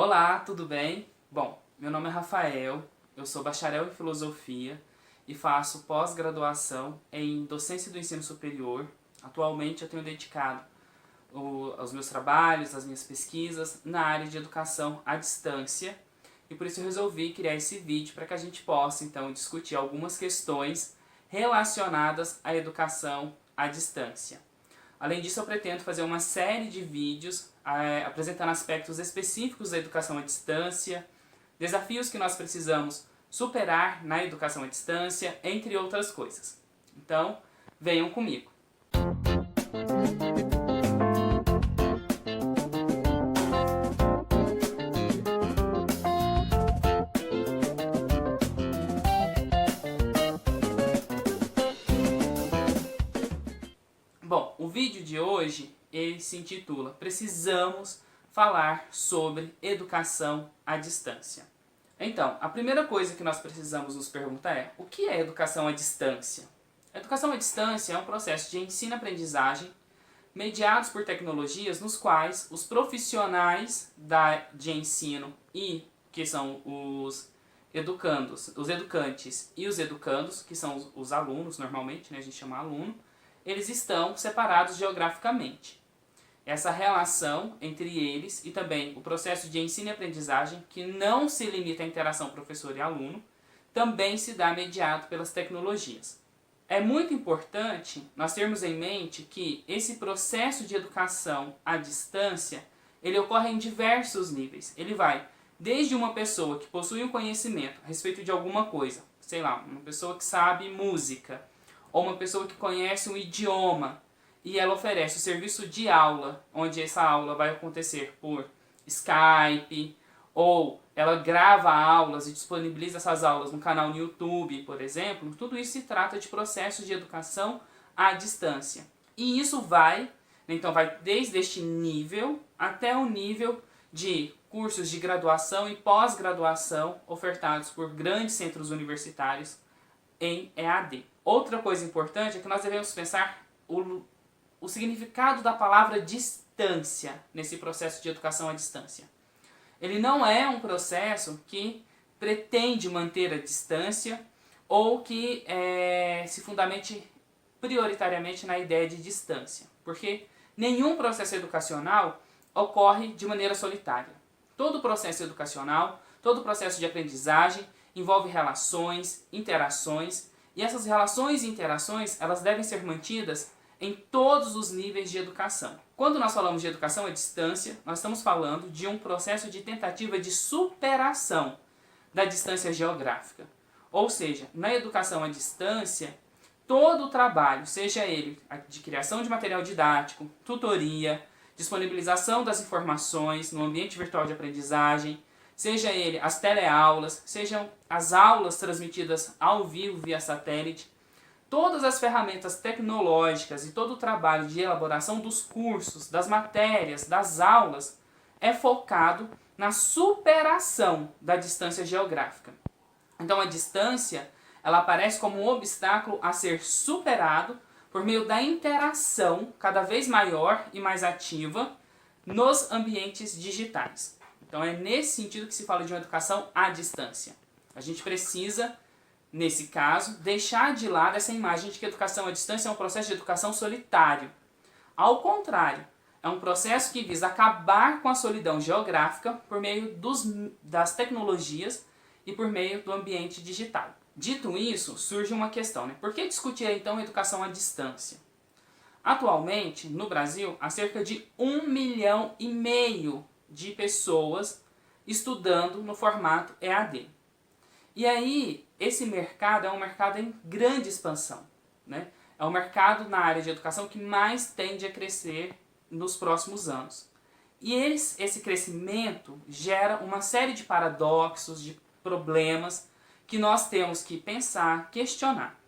Olá, tudo bem? Bom, meu nome é Rafael, eu sou bacharel em filosofia e faço pós-graduação em docência do ensino superior. Atualmente eu tenho dedicado os meus trabalhos, as minhas pesquisas na área de educação à distância e por isso eu resolvi criar esse vídeo para que a gente possa então discutir algumas questões relacionadas à educação à distância. Além disso, eu pretendo fazer uma série de vídeos apresentando aspectos específicos da educação à distância, desafios que nós precisamos superar na educação à distância, entre outras coisas. Então, venham comigo! Bom, o vídeo de hoje ele se intitula Precisamos falar sobre educação à distância. Então, a primeira coisa que nós precisamos nos perguntar é: o que é educação à distância? A educação à distância é um processo de ensino-aprendizagem mediados por tecnologias nos quais os profissionais de ensino e que são os educandos, os educantes e os educandos, que são os alunos normalmente, né, a gente chama aluno, eles estão separados geograficamente. Essa relação entre eles e também o processo de ensino e aprendizagem, que não se limita à interação professor e aluno, também se dá mediado pelas tecnologias. É muito importante nós termos em mente que esse processo de educação à distância, ele ocorre em diversos níveis. Ele vai desde uma pessoa que possui um conhecimento a respeito de alguma coisa, sei lá, uma pessoa que sabe música, ou uma pessoa que conhece um idioma e ela oferece o serviço de aula, onde essa aula vai acontecer por Skype, ou ela grava aulas e disponibiliza essas aulas no canal no YouTube, por exemplo. Tudo isso se trata de processos de educação à distância. E isso vai desde este nível até o nível de cursos de graduação e pós-graduação ofertados por grandes centros universitários em EAD. Outra coisa importante é que nós devemos pensar o significado da palavra distância nesse processo de educação à distância. Ele não é um processo que pretende manter a distância ou que se fundamente prioritariamente na ideia de distância, porque nenhum processo educacional ocorre de maneira solitária. Todo processo educacional, todo processo de aprendizagem envolve relações, interações, e essas relações e interações elas devem ser mantidas em todos os níveis de educação. Quando nós falamos de educação à distância, nós estamos falando de um processo de tentativa de superação da distância geográfica. Ou seja, na educação à distância, todo o trabalho, seja ele de criação de material didático, tutoria, disponibilização das informações no ambiente virtual de aprendizagem, seja ele as teleaulas, sejam as aulas transmitidas ao vivo via satélite, todas as ferramentas tecnológicas e todo o trabalho de elaboração dos cursos, das matérias, das aulas, é focado na superação da distância geográfica. Então a distância, ela aparece como um obstáculo a ser superado por meio da interação cada vez maior e mais ativa nos ambientes digitais. Então é nesse sentido que se fala de uma educação à distância. A gente precisa, nesse caso, deixar de lado essa imagem de que a educação à distância é um processo de educação solitário. Ao contrário, é um processo que visa acabar com a solidão geográfica por meio das tecnologias e por meio do ambiente digital. Dito isso, surge uma questão, né? Por que discutir então a educação à distância? Atualmente, no Brasil, há cerca de 1,5 milhão de pessoas estudando no formato EAD. E aí, esse mercado é um mercado em grande expansão, né? É um mercado na área de educação que mais tende a crescer nos próximos anos. E esse crescimento gera uma série de paradoxos, de problemas que nós temos que pensar, questionar.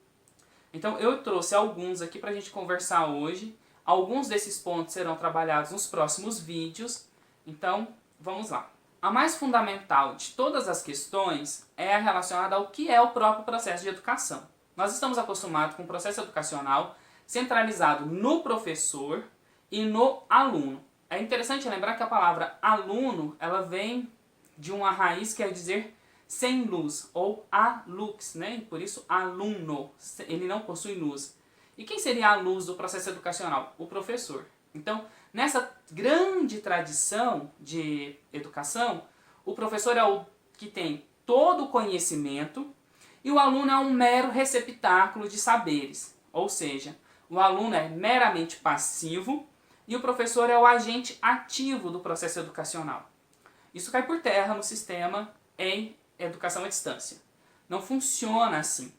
Então eu trouxe alguns aqui para a gente conversar hoje. Alguns desses pontos serão trabalhados nos próximos vídeos. Então, vamos lá. A mais fundamental de todas as questões é a relacionada ao que é o próprio processo de educação. Nós estamos acostumados com um processo educacional centralizado no professor e no aluno. É interessante lembrar que a palavra aluno, ela vem de uma raiz quer dizer sem luz, ou alux, né? E por isso aluno, ele não possui luz. E quem seria a luz do processo educacional? O professor. Então, nessa grande tradição de educação, o professor é o que tem todo o conhecimento e o aluno é um mero receptáculo de saberes. Ou seja, o aluno é meramente passivo e o professor é o agente ativo do processo educacional. Isso cai por terra no sistema em educação à distância. Não funciona assim.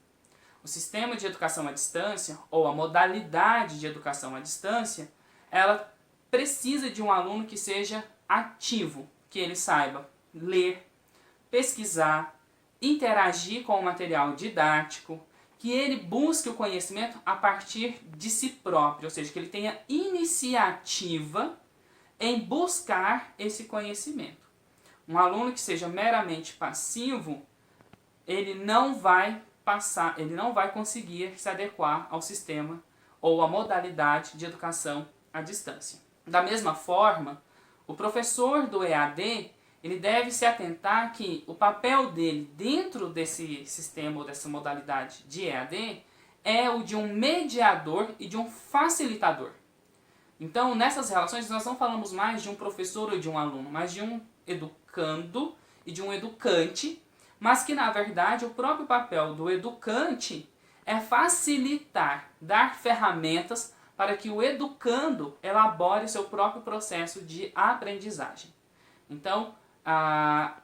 O sistema de educação à distância, ou a modalidade de educação à distância, ela precisa de um aluno que seja ativo, que ele saiba ler, pesquisar, interagir com o material didático, que ele busque o conhecimento a partir de si próprio, ou seja, que ele tenha iniciativa em buscar esse conhecimento. Um aluno que seja meramente passivo, ele não vai conseguir se adequar ao sistema ou à modalidade de educação à distância. Da mesma forma, o professor do EAD, ele deve se atentar que o papel dele dentro desse sistema ou dessa modalidade de EAD é o de um mediador e de um facilitador. Então, nessas relações, nós não falamos mais de um professor ou de um aluno, mas de um educando e de um educante, mas que, na verdade, o próprio papel do educante é facilitar, dar ferramentas para que o educando elabore seu próprio processo de aprendizagem. Então, a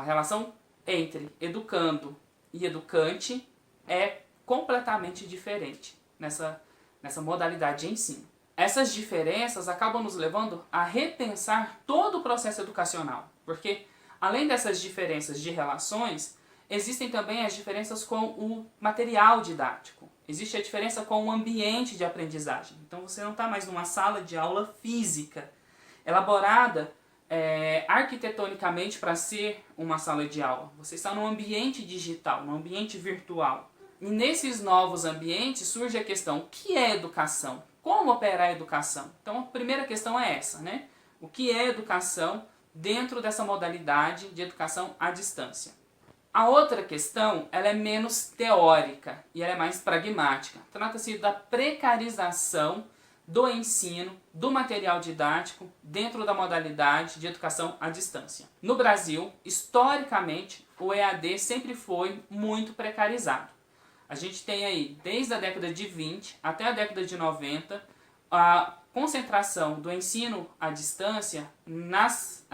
relação entre educando e educante é completamente diferente nessa modalidade de ensino. Essas diferenças acabam nos levando a repensar todo o processo educacional, porque além dessas diferenças de relações, existem também as diferenças com o material didático. Existe a diferença com o ambiente de aprendizagem. Então você não está mais numa sala de aula física, elaborada arquitetonicamente para ser uma sala de aula. Você está num ambiente digital, num ambiente virtual. E nesses novos ambientes surge a questão: o que é educação? Como operar a educação? Então a primeira questão é essa, né? O que é educação dentro dessa modalidade de educação à distância? A outra questão, ela é menos teórica e ela é mais pragmática. Trata-se da precarização do ensino, do material didático dentro da modalidade de educação à distância. No Brasil, historicamente, o EAD sempre foi muito precarizado. A gente tem aí, desde a década de 20 até a década de 90, a concentração do ensino à distância nas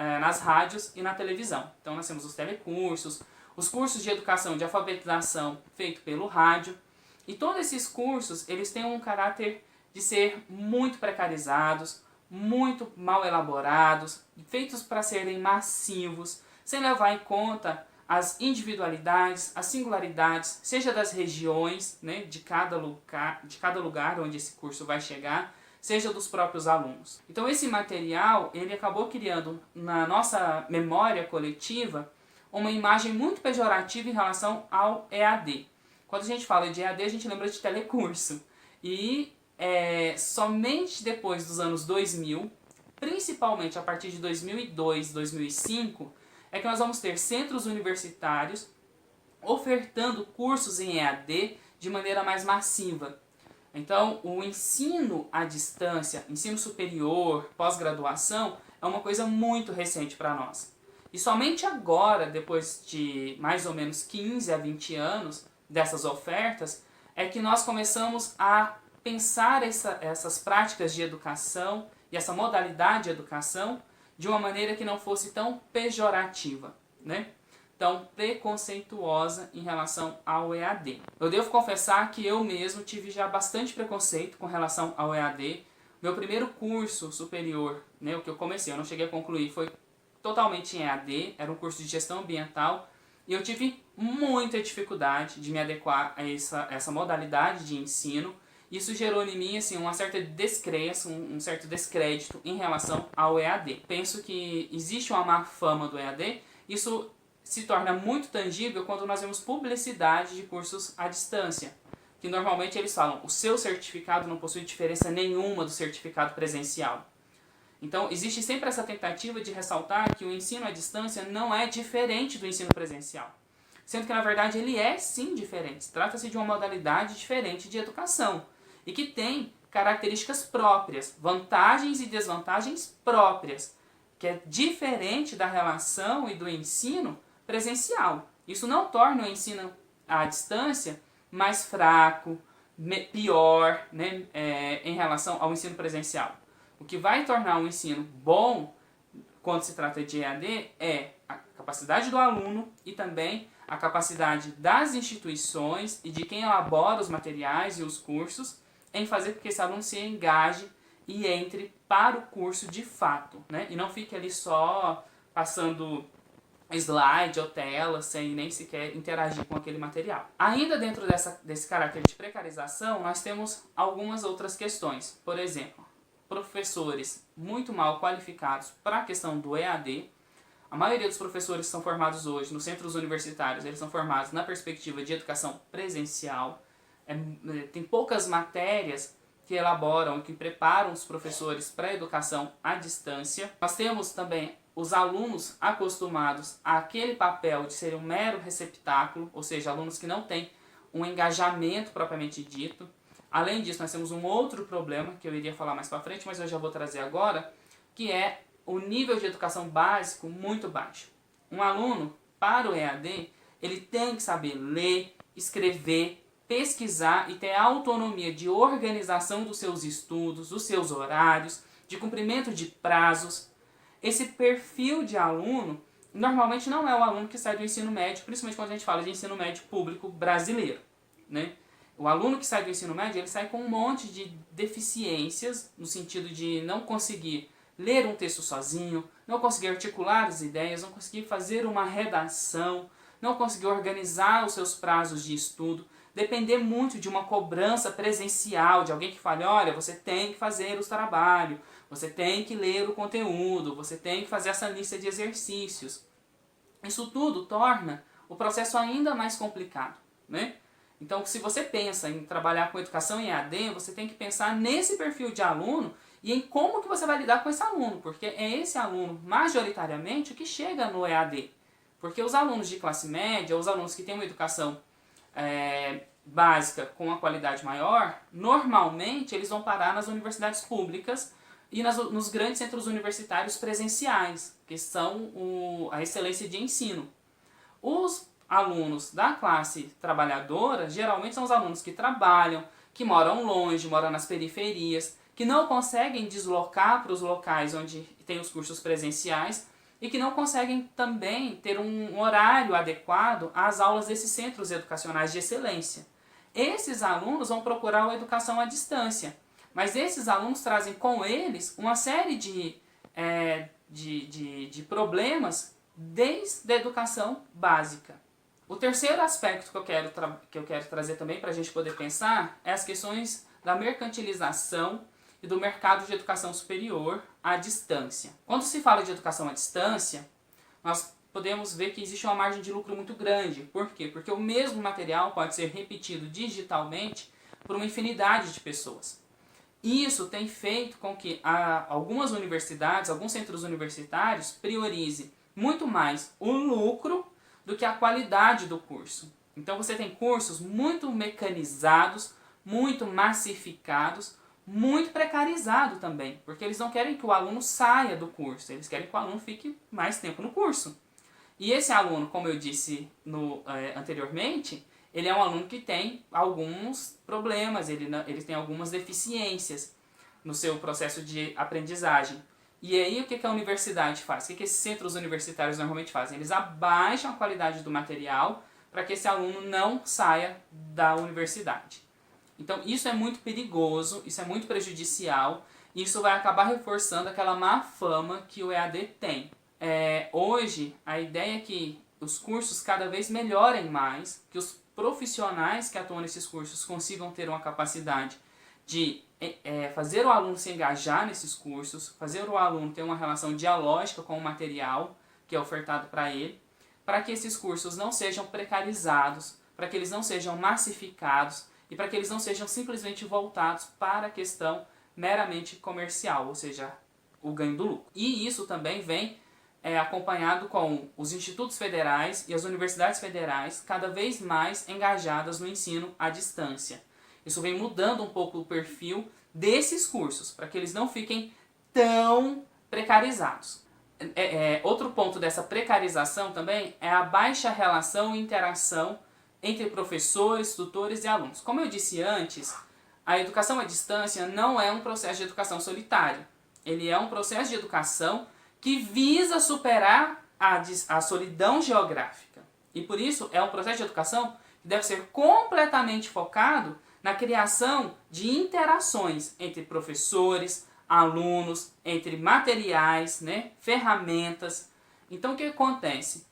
rádios e na televisão. Então nós temos os telecursos, os cursos de educação de alfabetização feito pelo rádio, e todos esses cursos eles têm um caráter de ser muito precarizados, muito mal elaborados, feitos para serem massivos, sem levar em conta as individualidades, as singularidades, seja das regiões, né, de cada lugar onde esse curso vai chegar, seja dos próprios alunos. Então esse material ele acabou criando na nossa memória coletiva uma imagem muito pejorativa em relação ao EAD. Quando a gente fala de EAD, a gente lembra de telecurso. E somente depois dos anos 2000, principalmente a partir de 2002, 2005, é que nós vamos ter centros universitários ofertando cursos em EAD de maneira mais massiva. Então, o ensino à distância, ensino superior, pós-graduação, é uma coisa muito recente para nós. E somente agora, depois de mais ou menos 15 a 20 anos dessas ofertas, é que nós começamos a pensar essas práticas de educação e essa modalidade de educação de uma maneira que não fosse tão pejorativa, né? Tão preconceituosa em relação ao EAD. Eu devo confessar que eu mesmo tive já bastante preconceito com relação ao EAD. Meu primeiro curso superior, né, o que eu comecei, eu não cheguei a concluir, foi totalmente em EAD, era um curso de gestão ambiental, e eu tive muita dificuldade de me adequar a essa modalidade de ensino. Isso gerou em mim assim, uma certa descrença, um certo descrédito em relação ao EAD. Penso que existe uma má fama do EAD, isso se torna muito tangível quando nós vemos publicidade de cursos à distância, que normalmente eles falam: o seu certificado não possui diferença nenhuma do certificado presencial. Então, existe sempre essa tentativa de ressaltar que o ensino à distância não é diferente do ensino presencial. Sendo que, na verdade, ele é sim diferente. Trata-se de uma modalidade diferente de educação e que tem características próprias, vantagens e desvantagens próprias, que é diferente da relação e do ensino presencial. Isso não torna o ensino à distância mais fraco, pior, né, em relação ao ensino presencial. O que vai tornar o ensino bom quando se trata de EAD é a capacidade do aluno e também a capacidade das instituições e de quem elabora os materiais e os cursos em fazer com que esse aluno se engaje e entre para o curso de fato, né? E não fique ali só passando slide ou tela sem nem sequer interagir com aquele material. Ainda dentro desse caráter de precarização, nós temos algumas outras questões. Por exemplo, professores muito mal qualificados para a questão do EAD. A maioria dos professores que são formados hoje nos centros universitários, eles são formados na perspectiva de educação presencial. Tem poucas matérias que elaboram e que preparam os professores para a educação à distância. Nós temos também os alunos acostumados àquele papel de ser um mero receptáculo, ou seja, alunos que não têm um engajamento propriamente dito. Além disso, nós temos um outro problema que eu iria falar mais para frente, mas eu já vou trazer agora, que é o nível de educação básico muito baixo. Um aluno, para o EAD, ele tem que saber ler, escrever, pesquisar e ter autonomia de organização dos seus estudos, dos seus horários, de cumprimento de prazos. Esse perfil de aluno normalmente não é o aluno que sai do ensino médio, principalmente quando a gente fala de ensino médio público brasileiro, né? O aluno que sai do ensino médio, ele sai com um monte de deficiências, no sentido de não conseguir ler um texto sozinho, não conseguir articular as ideias, não conseguir fazer uma redação, não conseguir organizar os seus prazos de estudo, depender muito de uma cobrança presencial, de alguém que fale, olha, você tem que fazer os trabalhos, você tem que ler o conteúdo, você tem que fazer essa lista de exercícios. Isso tudo torna o processo ainda mais complicado, né? Então, se você pensa em trabalhar com educação em EAD, você tem que pensar nesse perfil de aluno e em como que você vai lidar com esse aluno, porque é esse aluno, majoritariamente, que chega no EAD. Porque os alunos de classe média, os alunos que têm uma educação básica com uma qualidade maior, normalmente eles vão parar nas universidades públicas e nos grandes centros universitários presenciais, que são a excelência de ensino. Os alunos da classe trabalhadora, geralmente são os alunos que trabalham, que moram longe, moram nas periferias, que não conseguem deslocar para os locais onde tem os cursos presenciais e que não conseguem também ter um horário adequado às aulas desses centros educacionais de excelência. Esses alunos vão procurar a educação à distância, mas esses alunos trazem com eles uma série de problemas desde a educação básica. O terceiro aspecto que eu quero trazer também para a gente poder pensar é as questões da mercantilização e do mercado de educação superior à distância. Quando se fala de educação à distância, nós podemos ver que existe uma margem de lucro muito grande. Por quê? Porque o mesmo material pode ser repetido digitalmente por uma infinidade de pessoas. Isso tem feito com que algumas universidades, alguns centros universitários priorizem muito mais o lucro do que a qualidade do curso. Então você tem cursos muito mecanizados, muito massificados, muito precarizado também, porque eles não querem que o aluno saia do curso, eles querem que o aluno fique mais tempo no curso. E esse aluno, como eu disse anteriormente, ele é um aluno que tem alguns problemas, ele tem algumas deficiências no seu processo de aprendizagem. E aí o que a universidade faz? O que esses centros universitários normalmente fazem? Eles abaixam a qualidade do material para que esse aluno não saia da universidade. Então isso é muito perigoso, isso é muito prejudicial, e isso vai acabar reforçando aquela má fama que o EAD tem. Hoje a ideia é que os cursos cada vez melhorem mais, que os profissionais que atuam nesses cursos consigam ter uma capacidade de fazer o aluno se engajar nesses cursos, fazer o aluno ter uma relação dialógica com o material que é ofertado para ele, para que esses cursos não sejam precarizados, para que eles não sejam massificados e para que eles não sejam simplesmente voltados para a questão meramente comercial, ou seja, o ganho do lucro. E isso também vem acompanhado com os institutos federais e as universidades federais cada vez mais engajadas no ensino à distância. Isso vem mudando um pouco o perfil desses cursos, para que eles não fiquem tão precarizados. Outro ponto dessa precarização também é a baixa relação e interação entre professores, tutores e alunos. Como eu disse antes, a educação à distância não é um processo de educação solitário. Ele é um processo de educação que visa superar a solidão geográfica. E por isso é um processo de educação que deve ser completamente focado na criação de interações entre professores, alunos, entre materiais, né, ferramentas. Então o que acontece?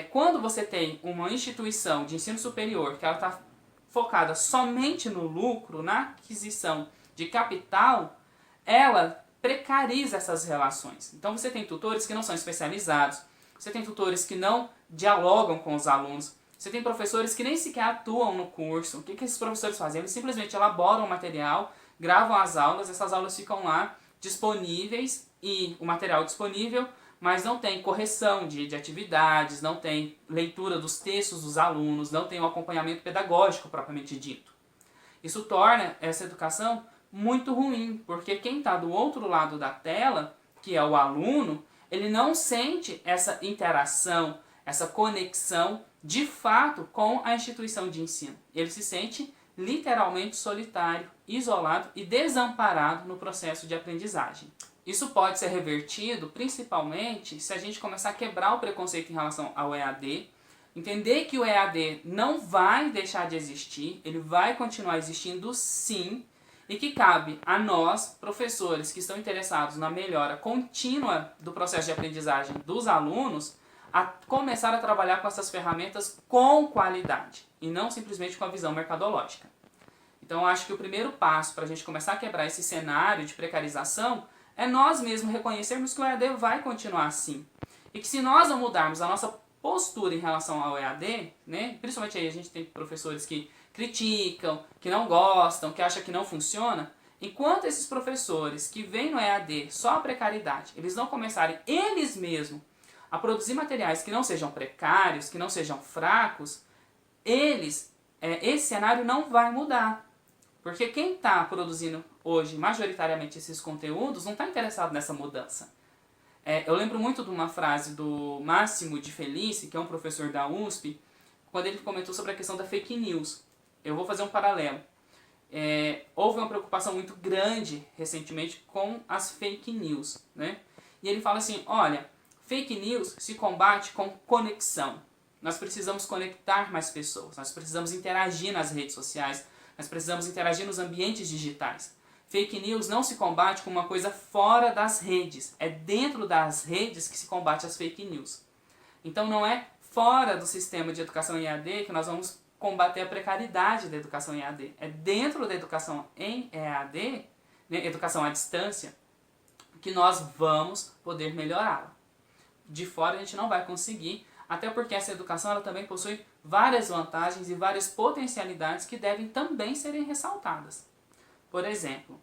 Quando você tem uma instituição de ensino superior que ela está focada somente no lucro, na aquisição de capital, ela precariza essas relações. Então você tem tutores que não são especializados, você tem tutores que não dialogam com os alunos, você tem professores que nem sequer atuam no curso. O que esses professores fazem? Eles simplesmente elaboram o material, gravam as aulas, essas aulas ficam lá disponíveis e o material disponível, mas não tem correção de atividades, não tem leitura dos textos dos alunos, não tem o acompanhamento pedagógico propriamente dito. Isso torna essa educação muito ruim, porque quem está do outro lado da tela, que é o aluno, ele não sente essa interação, essa conexão de fato com a instituição de ensino. Ele se sente literalmente solitário, isolado e desamparado no processo de aprendizagem. Isso pode ser revertido principalmente se a gente começar a quebrar o preconceito em relação ao EAD, entender que o EAD não vai deixar de existir, ele vai continuar existindo sim, e que cabe a nós, professores que estão interessados na melhora contínua do processo de aprendizagem dos alunos, a começar a trabalhar com essas ferramentas com qualidade e não simplesmente com a visão mercadológica. Então eu acho que o primeiro passo para a gente começar a quebrar esse cenário de precarização é nós mesmos reconhecermos que o EAD vai continuar assim. E que se nós não mudarmos a nossa postura em relação ao EAD, né, principalmente aí a gente tem professores que criticam, que não gostam, que acham que não funciona, enquanto esses professores que veem no EAD só a precariedade, eles não começarem eles mesmos a produzir materiais que não sejam precários, que não sejam fracos, esse cenário não vai mudar. Porque quem está produzindo hoje majoritariamente esses conteúdos não está interessado nessa mudança. Eu lembro muito de uma frase do Máximo de Felice, que é um professor da USP, quando ele comentou sobre a questão da fake news. Eu vou fazer um paralelo. Houve uma preocupação muito grande recentemente com as fake news, né? E ele fala assim, olha, fake news se combate com conexão. Nós precisamos conectar mais pessoas, nós precisamos interagir nas redes sociais, nós precisamos interagir nos ambientes digitais. Fake news não se combate com uma coisa fora das redes, é dentro das redes que se combate as fake news. Então não é fora do sistema de educação em EAD que nós vamos combater a precariedade da educação em EAD. É dentro da educação em EAD, né, educação à distância, que nós vamos poder melhorá-la. De fora a gente não vai conseguir, até porque essa educação ela também possui várias vantagens e várias potencialidades que devem também serem ressaltadas. Por exemplo,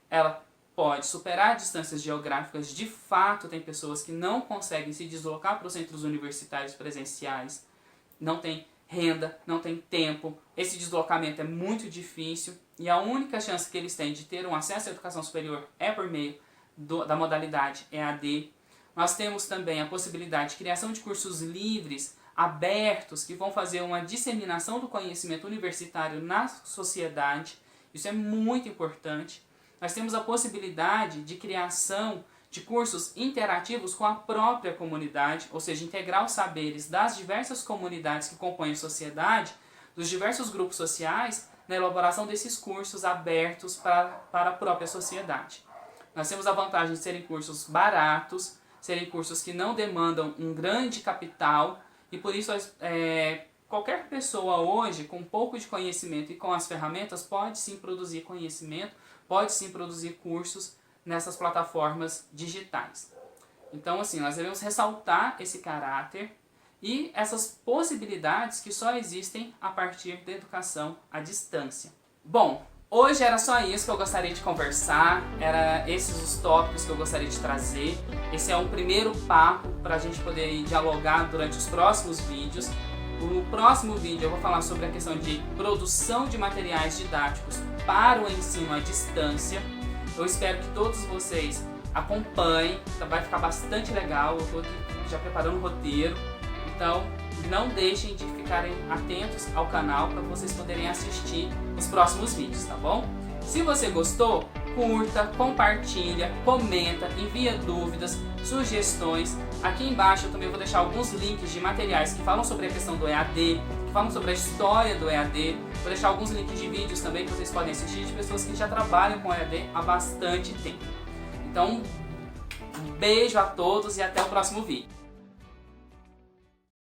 ela pode superar distâncias geográficas. De fato, tem pessoas que não conseguem se deslocar para os centros universitários presenciais, não tem renda, não tem tempo, esse deslocamento é muito difícil e a única chance que eles têm de ter um acesso à educação superior é por meio da modalidade EAD. Nós temos também a possibilidade de criação de cursos livres, abertos, que vão fazer uma disseminação do conhecimento universitário na sociedade. Isso é muito importante. Nós temos a possibilidade de criação de cursos interativos com a própria comunidade, ou seja, integrar os saberes das diversas comunidades que compõem a sociedade, dos diversos grupos sociais, na elaboração desses cursos abertos para a própria sociedade. Nós temos a vantagem de serem cursos baratos, serem cursos que não demandam um grande capital, e por isso qualquer pessoa hoje, com um pouco de conhecimento e com as ferramentas, pode sim produzir conhecimento, pode sim produzir cursos nessas plataformas digitais. Então, assim, nós devemos ressaltar esse caráter e essas possibilidades que só existem a partir da educação à distância. Bom, Hoje era só isso que eu gostaria de conversar, era esses os tópicos que eu gostaria de trazer. Esse é um primeiro papo para a gente poder dialogar durante os próximos vídeos. No próximo vídeo eu vou falar sobre a questão de produção de materiais didáticos para o ensino à distância. Eu espero que todos vocês acompanhem, vai ficar bastante legal, eu estou aqui já preparando o roteiro. Então não deixem de ficarem atentos ao canal para vocês poderem assistir os próximos vídeos, tá bom? Se você gostou, curta, compartilha, comenta, envia dúvidas, sugestões. Aqui embaixo eu também vou deixar alguns links de materiais que falam sobre a questão do EAD, que falam sobre a história do EAD. Vou deixar alguns links de vídeos também que vocês podem assistir de pessoas que já trabalham com EAD há bastante tempo. Então, um beijo a todos e até o próximo vídeo.